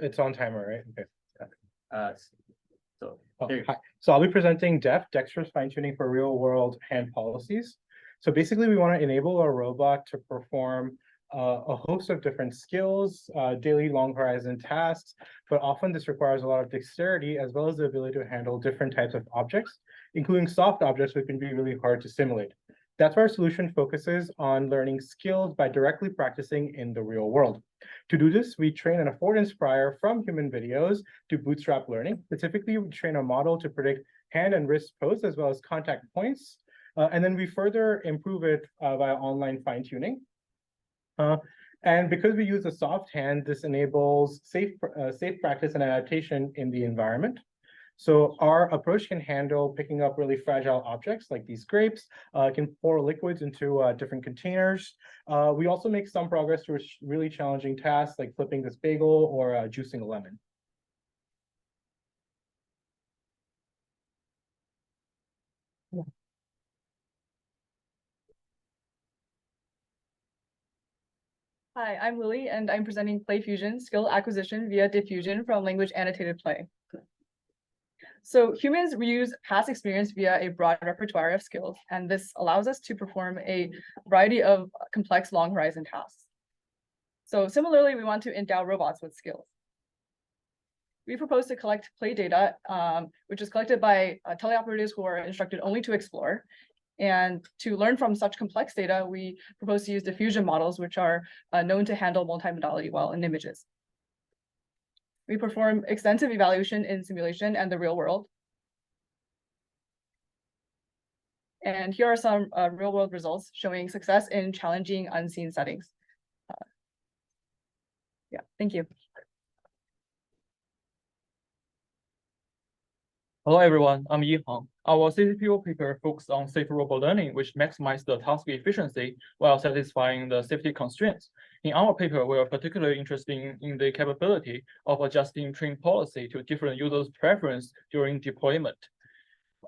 It's on timer, right? Okay. Hi. So I'll be presenting dexterous fine-tuning for real-world hand policies. So basically, we want to enable a robot to perform a host of different skills, daily long horizon tasks, but often this requires a lot of dexterity as well as the ability to handle different types of objects, including soft objects, which can be really hard to simulate. That's why our solution focuses on learning skills by directly practicing in the real world. To do this, we train an affordance prior from human videos to bootstrap learning. Specifically, we train a model to predict hand and wrist pose as well as contact points. And then we further improve it via online fine-tuning. And because we use a soft hand, this enables safe practice and adaptation in the environment. So our approach can handle picking up really fragile objects like these grapes, can pour liquids into different containers. We also make some progress towards really challenging tasks like flipping this bagel or juicing a lemon. Hi, I'm Lily, and I'm presenting Play Fusion, skill acquisition via diffusion from language annotated play. So humans reuse past experience via a broad repertoire of skills, and this allows us to perform a variety of complex long horizon tasks. So similarly, we want to endow robots with skills. We propose to collect play data, which is collected by teleoperators who are instructed only to explore. And to learn from such complex data, we propose to use diffusion models, which are known to handle multimodality well in images. We perform extensive evaluation in simulation and the real world. And here are some real world results showing success in challenging unseen settings. Yeah, thank you. Hello everyone, I'm Yi Hong. Our CCPO paper focuses on safe robot learning, which maximizes the task efficiency while satisfying the safety constraints. In our paper, we are particularly interested in the capability of adjusting train policy to different users' preference during deployment.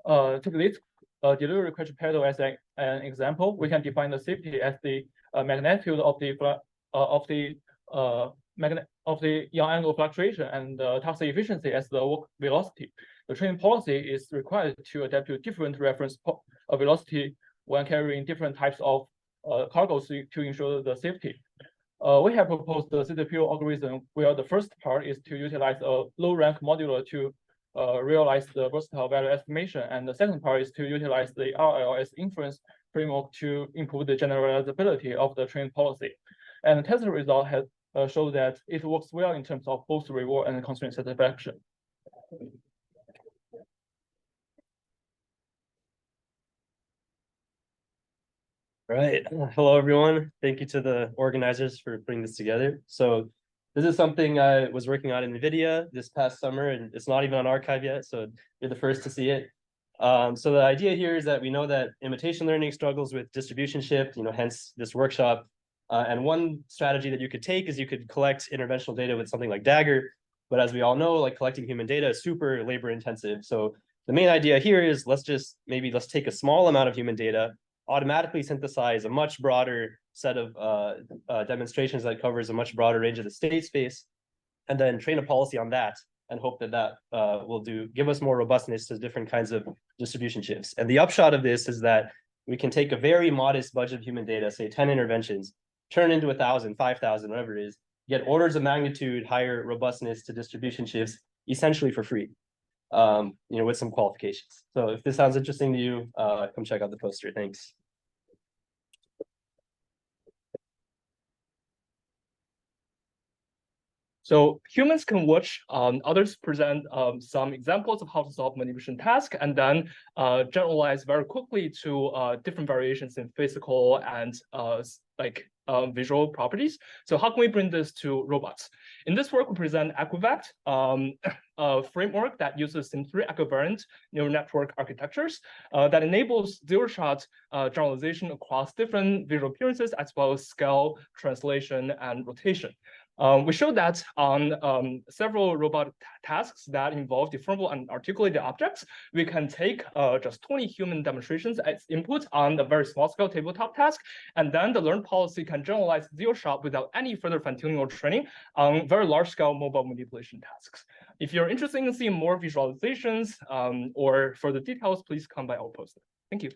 Take this delivery question pedal as an example. We can define the safety as the magnitude of the young angle fluctuation and the task efficiency as the work velocity. The train policy is required to adapt to different reference velocity when carrying different types of cargoes to ensure the safety. We have proposed the CCPO algorithm where the first part is to utilize a low-rank modular to realize the versatile value estimation, and the second part is to utilize the RLS inference framework to improve the generalizability of the train policy. And the test result has showed that it works well in terms of both reward and constraint satisfaction. All right. Hello, everyone. Thank you to the organizers for putting this together. So this is something I was working on in NVIDIA this past summer, and it's not even on archive yet, so you're the first to see it. So the idea here is that we know that imitation learning struggles with distribution shift, hence this workshop. And one strategy that you could take is you could collect interventional data with something like Dagger. But as we all know, like collecting human data is super labor intensive. So the main idea here is let's take a small amount of human data, automatically synthesize a much broader set of demonstrations that covers a much broader range of the state space, and then train a policy on that and hope that will give us more robustness to different kinds of distribution shifts. And the upshot of this is that we can take a very modest budget of human data, say 10 interventions, turn into 1,000, 5,000, whatever it is, get orders of magnitude higher robustness to distribution shifts essentially for free, with some qualifications. So if this sounds interesting to you, come check out the poster. Thanks. So humans can watch others present some examples of how to solve manipulation tasks and then generalize very quickly to different variations in physical and visual properties. So how can we bring this to robots? In this work, we present Equivact, a framework that uses Sim3 equivariant neural network architectures that enables zero-shot generalization across different visual appearances as well as scale, translation, and rotation. We showed that on several robotic tasks that involve deformable and articulated objects, we can take just 20 human demonstrations as input on a very small scale tabletop task, and then the learned policy can generalize zero-shot without any further fine-tuning or training on very large-scale mobile manipulation tasks. If you're interested in seeing more visualizations or further details, please come by our poster. Thank you.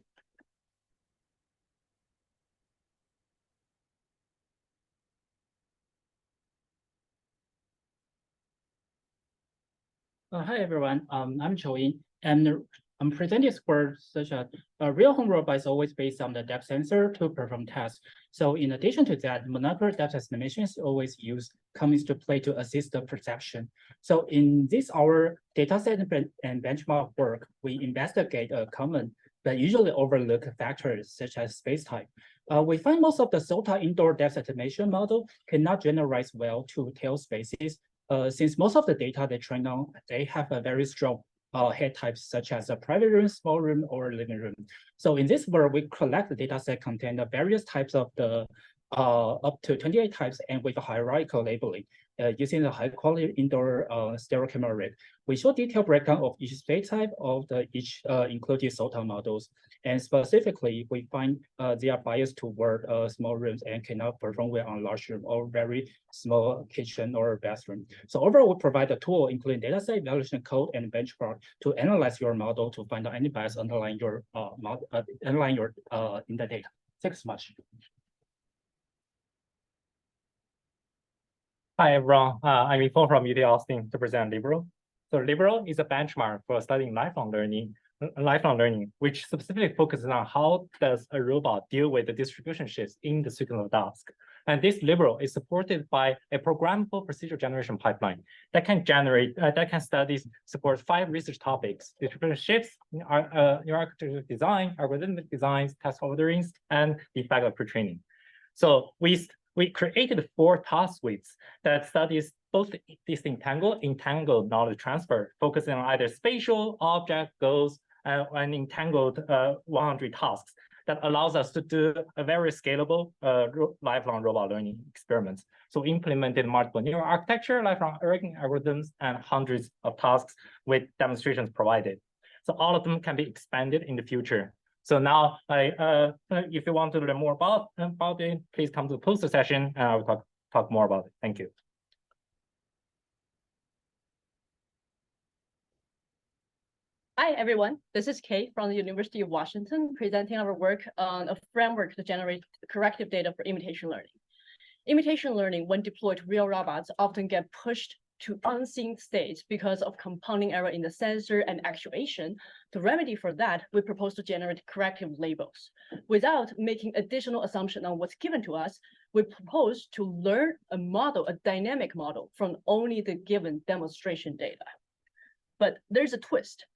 Hi everyone, I'm Chou-Yin, and I'm presenting work such as a real home robot is always based on the depth sensor to perform tasks. So in addition to that, monocular depth estimation is always used comes to play to assist the perception. So in this our dataset and benchmark work, we investigate a common but usually overlooked factors such as space type. We find most of the SOTA indoor depth estimation model cannot generalize well to tail spaces. Since most of the data they train on, they have a very strong head types such as a private room, small room, or living room. So in this work, we collect the data set contain the various types of the up to 28 types and with a hierarchical labeling using the high quality indoor stereo camera array. We show detailed breakdown of each space type of the each included SOTA models. And specifically, we find they are biased toward small rooms and cannot perform well on large room or very small kitchen or bathroom. So overall, we provide a tool including dataset, evaluation code, and benchmark to analyze your model to find out any bias underlying your in the data. Thanks so much. Hi, everyone. I'm Yifeng from UT Austin to present Liberal. So Liberal is a benchmark for studying lifelong learning, which specifically focuses on how does a robot deal with the distribution shifts in the sequence of tasks. And this Liberal is supported by a programmable procedure generation pipeline that can support 5 research topics: distribution shifts, neural architecture design, algorithmic designs, task orderings, and the effect of pre-training. So we created 4 task suites that studies both this entangled knowledge transfer, focusing on either spatial, object, goals, and entangled 100 tasks that allows us to do a very scalable lifelong robot learning experiments. So implemented multiple neural architecture, lifelong learning algorithms, and hundreds of tasks with demonstrations provided. So all of them can be expanded in the future. So now, if you want to learn more about it, please come to the poster session, and I will talk more about it. Thank you. Hi, everyone. This is Kate from the University of Washington, presenting our work on a framework to generate corrective data for imitation learning. Imitation learning, when deployed to real robots, often get pushed to unseen states because of compounding error in the sensor and actuation. To remedy for that, we propose to generate corrective labels. Without making additional assumption on what's given to us, we propose to learn a model, a dynamic model, from only the given demonstration data. But there's a twist.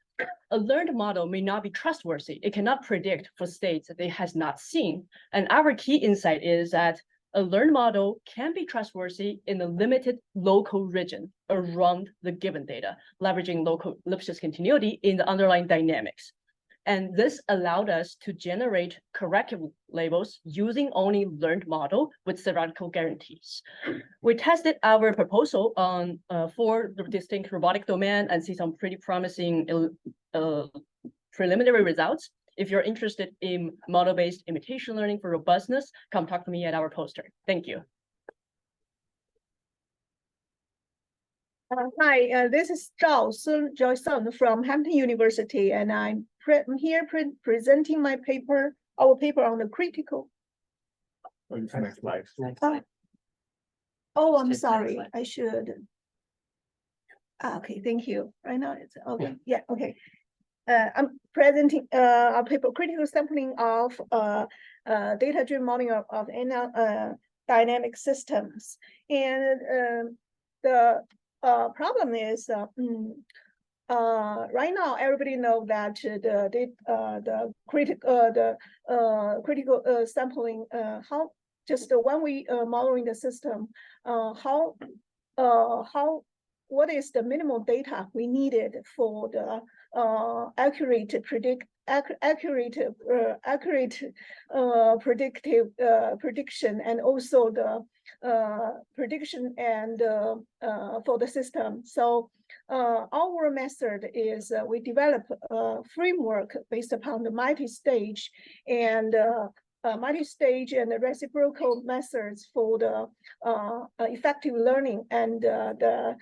A learned model may not be trustworthy. It cannot predict for states that it has not seen. And our key insight is that a learned model can be trustworthy in a limited local region around the given data, leveraging local Lipschitz continuity in the underlying dynamics. And this allowed us to generate corrective labels using only learned model with theoretical guarantees. We tested our proposal on 4 distinct robotic domains and see some pretty promising preliminary results. If you're interested in model-based imitation learning for robustness, come talk to me at our poster. Thank you. Hi, this is Zhao Sun from Hampton University, and I'm here presenting our paper on the critical. Next slide. Oh, I'm sorry. I should. Okay, thank you. Right now it's okay. Yeah, okay. I'm presenting our paper, critical sampling of data-driven modeling of dynamic systems. And the problem is right now everybody know that the critical sampling how just when we modeling the system what is the minimal data we needed for the accurate predictive prediction, and also prediction and for the system. So our method is we develop a framework based upon the multi-stage and multi-stage and the reciprocal methods for the effective learning and the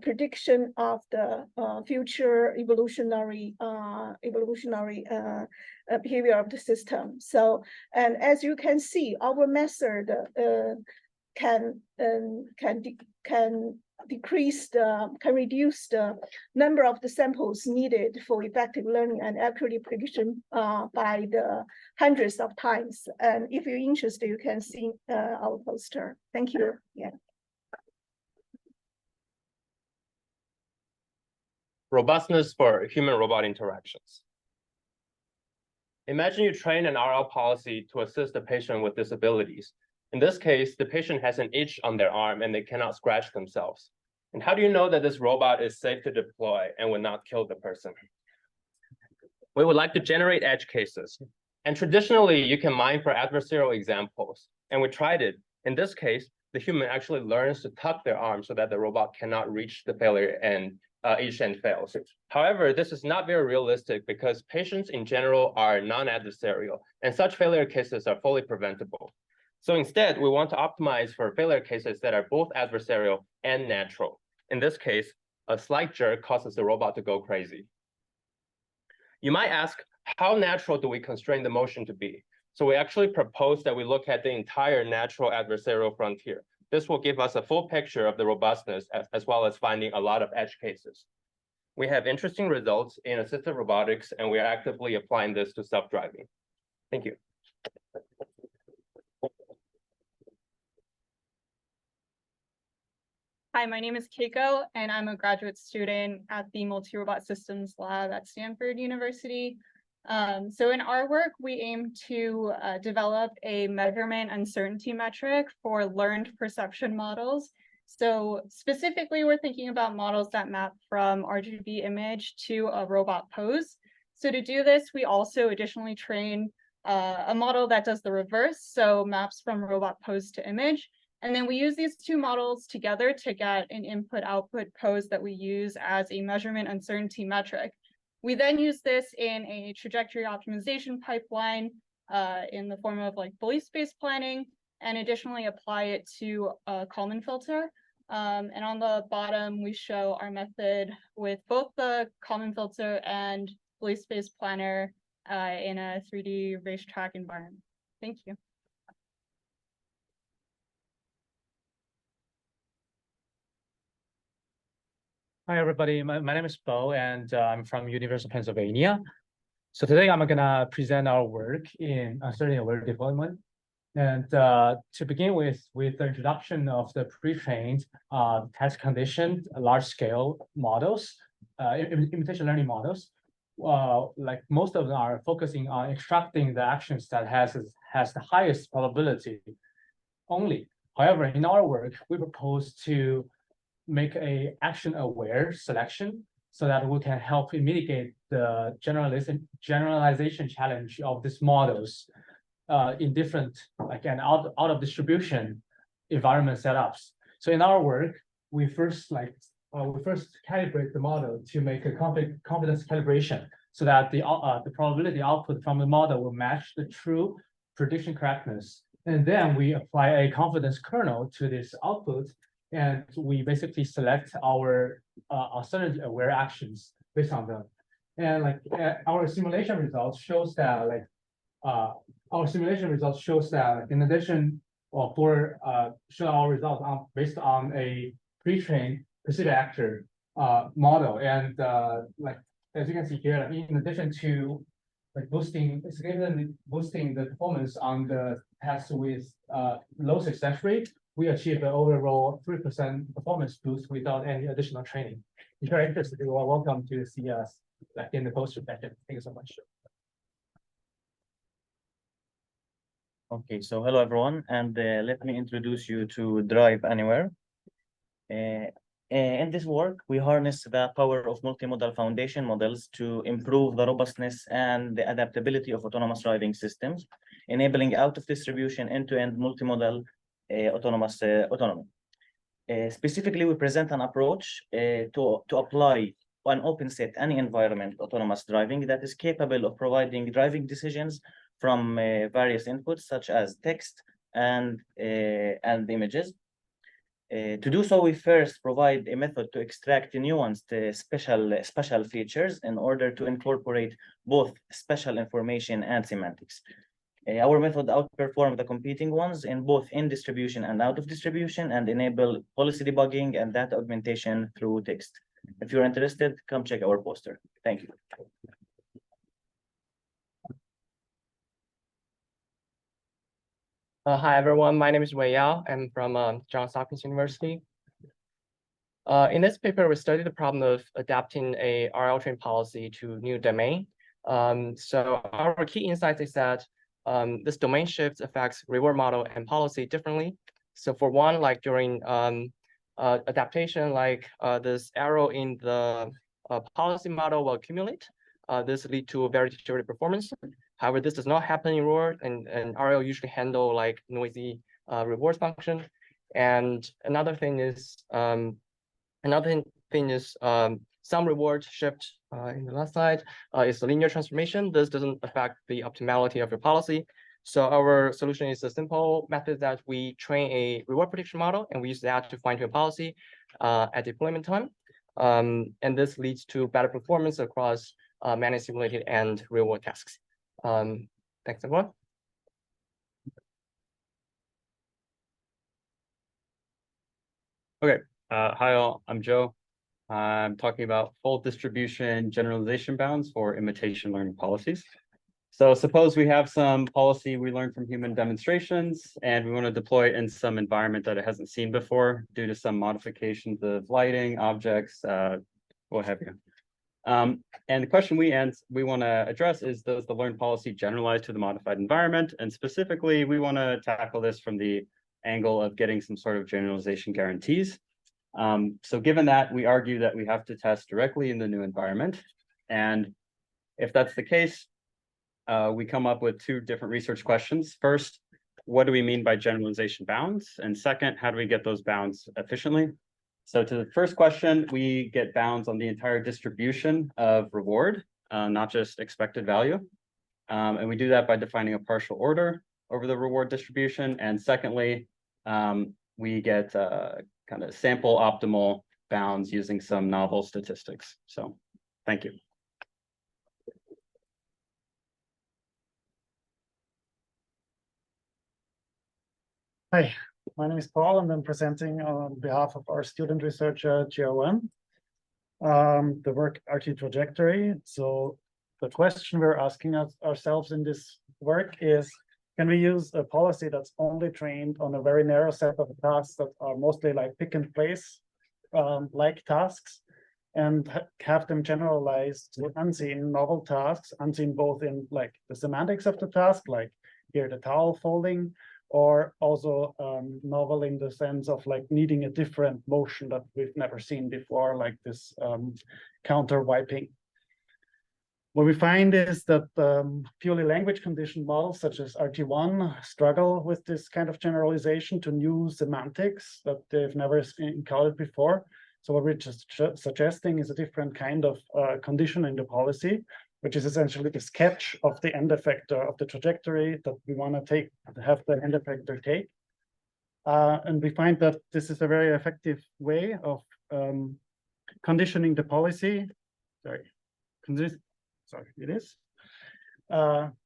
prediction of the future evolutionary behavior of the system. So, and as you can see, our method can reduce the number of the samples needed for effective learning and accurate prediction by the hundreds of times. And if you're interested, you can see our poster. Thank you. Yeah. Robustness for human-robot interactions. Imagine you train an RL policy to assist a patient with disabilities. In this case, the patient has an itch on their arm and they cannot scratch themselves. And how do you know that this robot is safe to deploy and will not kill the person? We would like to generate edge cases. And traditionally, you can mine for adversarial examples. And we tried it. In this case, the human actually learns to tuck their arm so that the robot cannot reach the failure and each end fails. However, this is not very realistic because patients in general are non-adversarial, and such failure cases are fully preventable. So instead, we want to optimize for failure cases that are both adversarial and natural. In this case, a slight jerk causes the robot to go crazy. You might ask, how natural do we constrain the motion to be? So we actually propose that we look at the entire natural adversarial frontier. This will give us a full picture of the robustness as well as finding a lot of edge cases. We have interesting results in assistive robotics, and we are actively applying this to self-driving. Thank you. Hi, my name is Keiko, and I'm a graduate student at the Multi-Robot Systems Lab at Stanford University. So in our work, we aim to develop a measurement uncertainty metric for learned perception models. So specifically, we're thinking about models that map from RGB image to a robot pose. So to do this, we also additionally train a model that does the reverse, so maps from robot pose to image. And then we use these two models together to get an input-output pose that we use as a measurement uncertainty metric. We then use this in a trajectory optimization pipeline in the form of like belief space planning, and additionally apply it to a Kalman filter. And on the bottom, we show our method with both the Kalman filter and belief space planner in a 3D racetrack environment. Thank you. Hi, everybody. My name is Bo, and I'm from University of Pennsylvania. So today I'm gonna present our work in uncertainty-aware deployment. And to begin with the introduction of the pre-trained test conditioned large-scale models, imitation learning models, like most of them are focusing on extracting the actions that has the highest probability only. However, in our work, we propose to make a action-aware selection so that we can help mitigate the generalization challenge of these models in different, again, out of distribution environment setups. So in our work, we first calibrate the model to make a confidence calibration so that the probability output from the model will match the true prediction correctness. And then we apply a confidence kernel to this output, and we basically select our uncertainty-aware actions based on them. And like our simulation results shows that in addition, show our results based on a pre-trained perceived actor model, and like as you can see here, in addition to like significantly boosting the performance on the test with low success rate, we achieved an overall 3% performance boost without any additional training. If you're interested, you are welcome to see us like in the poster section. Thank you so much. Okay, so hello everyone, and let me introduce you to Drive Anywhere. In this work, we harness the power of multimodal foundation models to improve the robustness and the adaptability of autonomous driving systems, enabling out-of-distribution end-to-end multimodal autonomous autonomy. Specifically, we present an approach to apply an open set any environment autonomous driving that is capable of providing driving decisions from various inputs such as text and images. To do so, we first provide a method to extract nuanced special features in order to incorporate both special information and semantics. Our method outperformed the competing ones in both in distribution and out of distribution and enable policy debugging and data augmentation through text. If you're interested, come check our poster. Thank you. Hi, everyone. My name is Wei Yao. I'm from Johns Hopkins University. In this paper, we studied the problem of adapting a RL train policy to new domain. So our key insight is that this domain shift affects reward model and policy differently. So for one, like during adaptation, like this arrow in the policy model will accumulate. This lead to very deteriorated performance. However, this does not happen in reward, and RL usually handle like noisy rewards function. And another thing is some reward shift in the last slide is the linear transformation. This doesn't affect the optimality of your policy. So our solution is a simple method that we train a reward prediction model, and we use that to fine-tune policy at deployment time. And this leads to better performance across many simulated and real-world tasks. Thanks, everyone. Okay, hi all, I'm Joe. I'm talking about full distribution generalization bounds for imitation learning policies. So suppose we have some policy we learned from human demonstrations and we want to deploy it in some environment that it hasn't seen before due to some modifications of lighting, objects, what have you. And the question we want to address is, does the learned policy generalize to the modified environment? And specifically, we want to tackle this from the angle of getting some sort of generalization guarantees. So given that, we argue that we have to test directly in the new environment. And if that's the case, we come up with two different research questions. First, what do we mean by generalization bounds? And second, how do we get those bounds efficiently? So to the first question, we get bounds on the entire distribution of reward, not just expected value. And we do that by defining a partial order over the reward distribution. And secondly, we get kind of sample optimal bounds using some novel statistics. So thank you. Hi, my name is Paul, and I'm presenting on behalf of our student researcher, GR1, the work RT trajectory. So the question we're asking ourselves in this work is, can we use a policy that's only trained on a very narrow set of tasks that are mostly like pick and place like tasks, and have them generalized to unseen novel tasks, unseen both in like the semantics of the task, like here the towel folding, or also novel in the sense of like needing a different motion that we've never seen before, like this counter wiping. What we find is that purely language conditioned models such as RT1 struggle with this kind of generalization to new semantics that they've never encountered before. So what we're just suggesting is a different kind of condition in the policy, which is essentially the sketch of the end effector of the trajectory that we want to have the end effector take. And we find that this is a very effective way of conditioning the policy.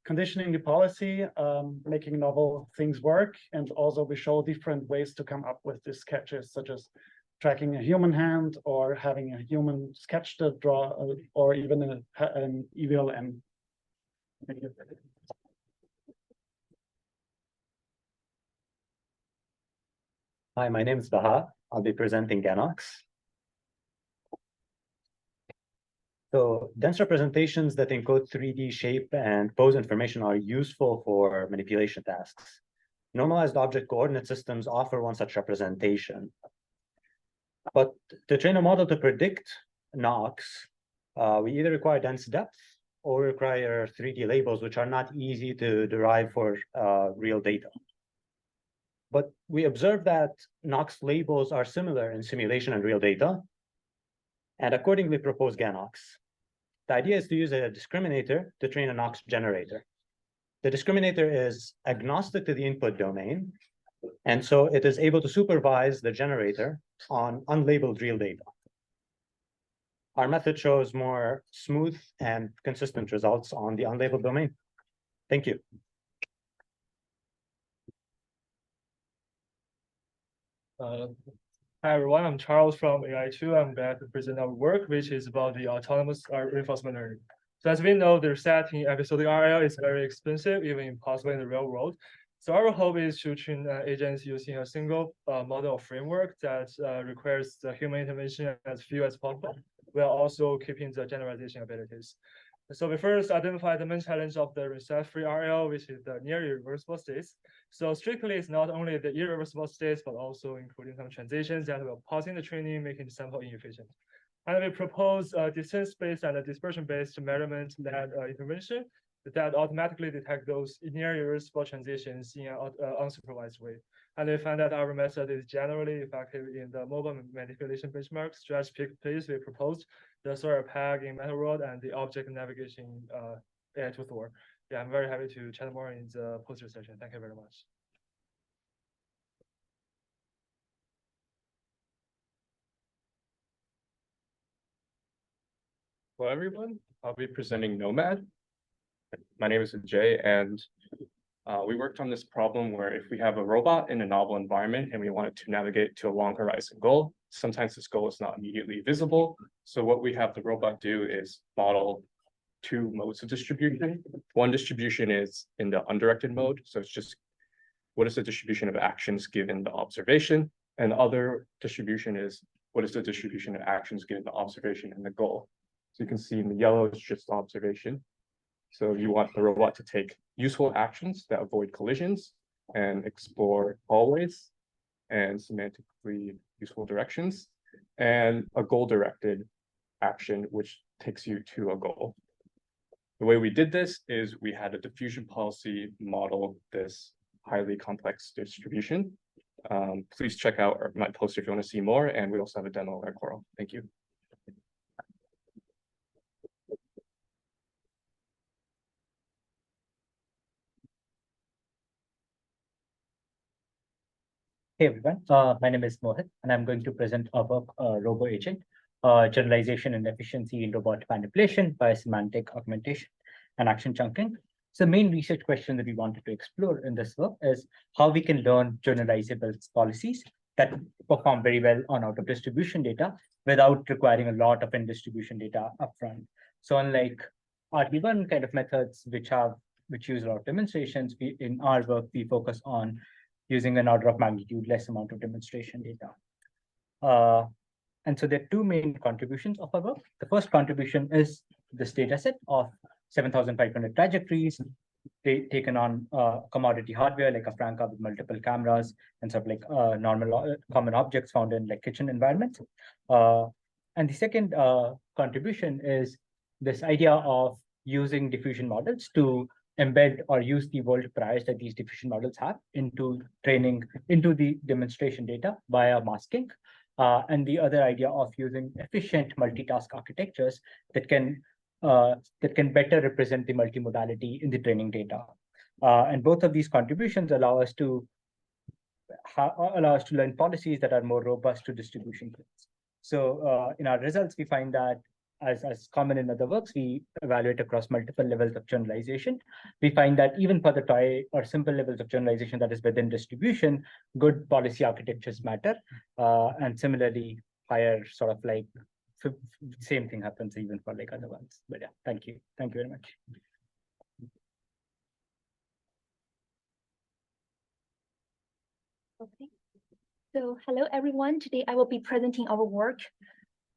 Conditioning the policy, making novel things work, and also we show different ways to come up with these sketches, such as tracking a human hand or having a human sketch to draw, or even an EVLM. Thank you. Hi, my name is Baha. I'll be presenting Ganox. So dense representations that encode 3D shape and pose information are useful for manipulation tasks. Normalized object coordinate systems offer one such representation. But to train a model to predict knocks, we either require dense depth or require 3D labels, which are not easy to derive for real data. But we observed that Knox labels are similar in simulation and real data, and accordingly propose GANOX. The idea is to use a discriminator to train a Knox generator. The discriminator is agnostic to the input domain, and so it is able to supervise the generator on unlabeled real data. Our method shows more smooth and consistent results on the unlabeled domain. Thank you. Hi everyone, I'm Charles from AI2. I'm glad to present our work, which is about the autonomous reinforcement learning. So as we know, the setting episodic RL is very expensive, even impossible in the real world. So our hope is to train agents using a single model or framework that requires the human intervention as few as possible, while also keeping the generalization abilities. So we first identify the main challenge of the reset-free RL, which is the near irreversible states. So strictly, it's not only the irreversible states, but also including some transitions that will pause in the training, making the sample inefficient. And we propose a distance-based and a dispersion-based measurement-led intervention that automatically detect those near irreversible transitions in an unsupervised way. And we find that our method is generally effective in the mobile manipulation benchmark stretch pick place we proposed, the Sawyer peg in Metal World, and the object navigation AI2 Thor. Yeah, I'm very happy to chat more in the poster session. Thank you very much. Hello, everyone. I'll be presenting Nomad. My name is Ajay, and we worked on this problem where if we have a robot in a novel environment and we want it to navigate to a long horizon goal, sometimes this goal is not immediately visible. So what we have the robot do is model two modes of distribution. One distribution is in the undirected mode. So it's just what is the distribution of actions given the observation? And the other distribution is what is the distribution of actions given the observation and the goal? So you can see in the yellow, it's just observation. So you want the robot to take useful actions that avoid collisions and explore hallways and semantically useful directions, and a goal-directed action, which takes you to a goal. The way we did this is we had a diffusion policy model this highly complex distribution. Please check out my poster if you want to see more, and we also have a demo of our CoRL. Thank you. Hey everyone, my name is Mohit, and I'm going to present our work, Robo Agent, generalization and efficiency in robotic manipulation by semantic augmentation and action chunking. So the main research question that we wanted to explore in this work is how we can learn generalizable policies that perform very well on out-of-distribution data without requiring a lot of in-distribution data upfront. So unlike RT1 kind of methods, which use a lot of demonstrations, in our work, we focus on using an order of magnitude less amount of demonstration data. And so there are two main contributions of our work. The first contribution is this data set of 7,500 trajectories taken on commodity hardware like a Franca with multiple cameras and sort of like normal common objects found in like kitchen environments. And the second contribution is this idea of using diffusion models to embed or use the world priors that these diffusion models have into the demonstration data via masking. And the other idea of using efficient multitask architectures that can better represent the multimodality in the training data. And both of these contributions allow us to learn policies that are more robust to distribution fields. So in our results, we find that as common in other works, we evaluate across multiple levels of generalization. We find that even for the toy or simple levels of generalization that is within distribution, good policy architectures matter. And similarly, higher sort of like same thing happens even for like other ones. But yeah, thank you. Thank you very much. Okay. So hello, everyone. Today I will be presenting our work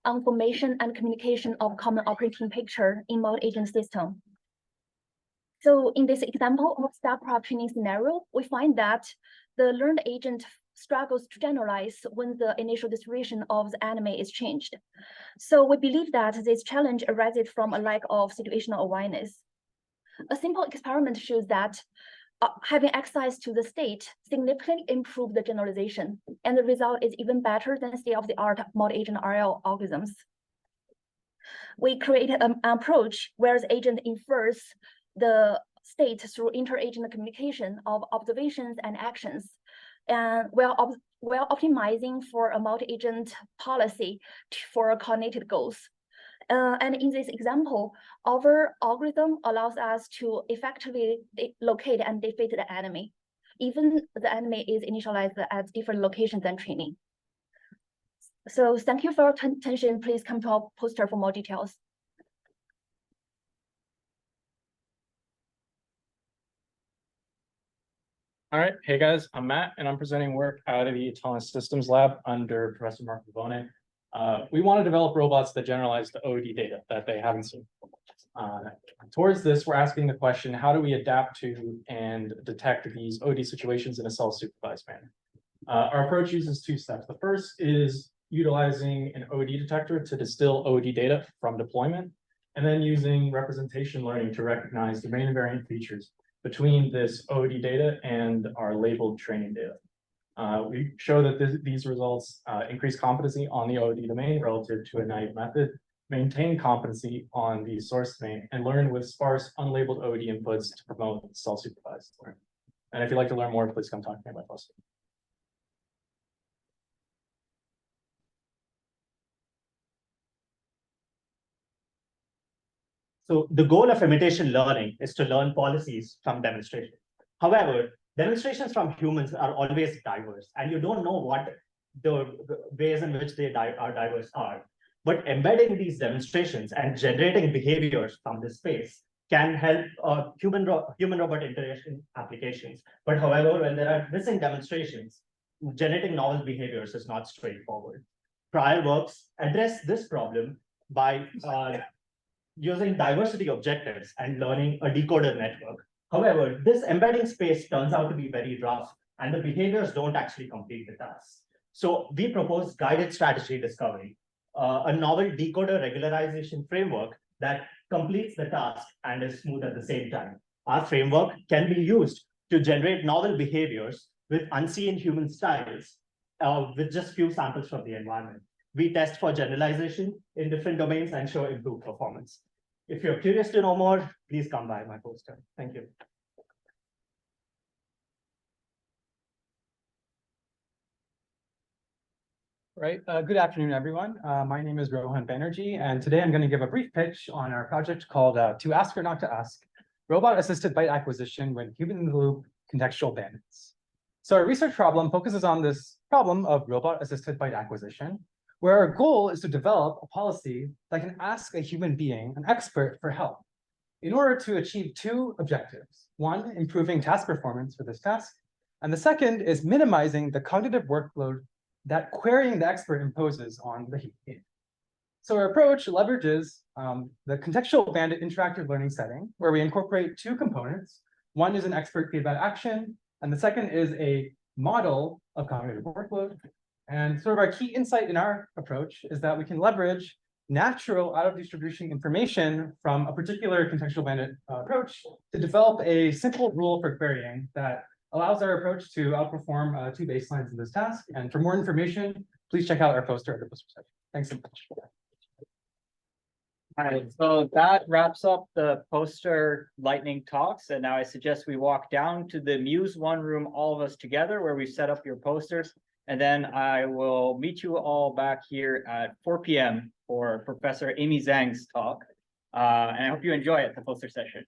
on formation and communication of common operating picture in multi-agent system. So in this example of star-crop training scenario, we find that the learned agent struggles to generalize when the initial distribution of the anime is changed. So we believe that this challenge arises from a lack of situational awareness. A simple experiment shows that having access to the state significantly improve the generalization, and the result is even better than state-of-the-art multi-agent RL algorithms. We created an approach where the agent infers the state through inter-agent communication of observations and actions, and while optimizing for a multi-agent policy for coordinated goals. And in this example, our algorithm allows us to effectively locate and defeat the enemy, even the enemy is initialized at different locations than training. So thank you for your attention. Please come to our poster for more details. All right, hey guys, I'm Matt, and I'm presenting work out of the Autonomous Systems Lab under Professor Mark Vivone. We want to develop robots that generalize the OOD data that they haven't seen. Towards this, we're asking the question, how do we adapt to and detect these OOD situations in a self-supervised manner? Our approach uses two steps. The first is utilizing an OOD detector to distill OOD data from deployment, and then using representation learning to recognize domain invariant features between this OOD data and our labeled training data. We show that these results increase competency on the OOD domain relative to a naive method, maintain competency on the source domain, and learn with sparse unlabeled OOD inputs to promote self-supervised learning. And if you'd like to learn more, please come talk to me about this. So the goal of imitation learning is to learn policies from demonstration. However, demonstrations from humans are always diverse, and you don't know what the ways in which they are diverse are. But embedding these demonstrations and generating behaviors from this space can help human-robot interaction applications. But however, when there are missing demonstrations, generating novel behaviors is not straightforward. Prior works address this problem by using diversity objectives and learning a decoder network. However, this embedding space turns out to be very rough, and the behaviors don't actually complete the task. So we propose guided strategy discovery, a novel decoder regularization framework that completes the task and is smooth at the same time. Our framework can be used to generate novel behaviors with unseen human styles with just few samples from the environment. We test for generalization in different domains and show improved performance. If you're curious to know more, please come by my poster. Thank you. Right. Good afternoon, everyone. My name is Rohan Banerjee, and today I'm going to give a brief pitch on our project called To Ask or Not to Ask, Robot-Assisted Byte Acquisition when Human-in-the-Loop Contextual Bandits. So our research problem focuses on this problem of robot-assisted byte acquisition, where our goal is to develop a policy that can ask a human being, an expert, for help in order to achieve two objectives. One, improving task performance for this task, and the second is minimizing the cognitive workload that querying the expert imposes on the human being. So our approach leverages the contextual bandit interactive learning setting, where we incorporate two components. One is an expert feedback action, and the second is a model of cognitive workload. And sort of our key insight in our approach is that we can leverage natural out-of-distribution information from a particular contextual bandit approach to develop a simple rule for querying that allows our approach to outperform two baselines in this task. And for more information, please check out our poster at the poster section. Thanks so much. All right, so that wraps up the poster lightning talks. And now I suggest we walk down to the Muse One room, all of us together, where we set up your posters. And then I will meet you all back here at 4 p.m. for Professor Amy Zhang's talk. And I hope you enjoy it, the poster session.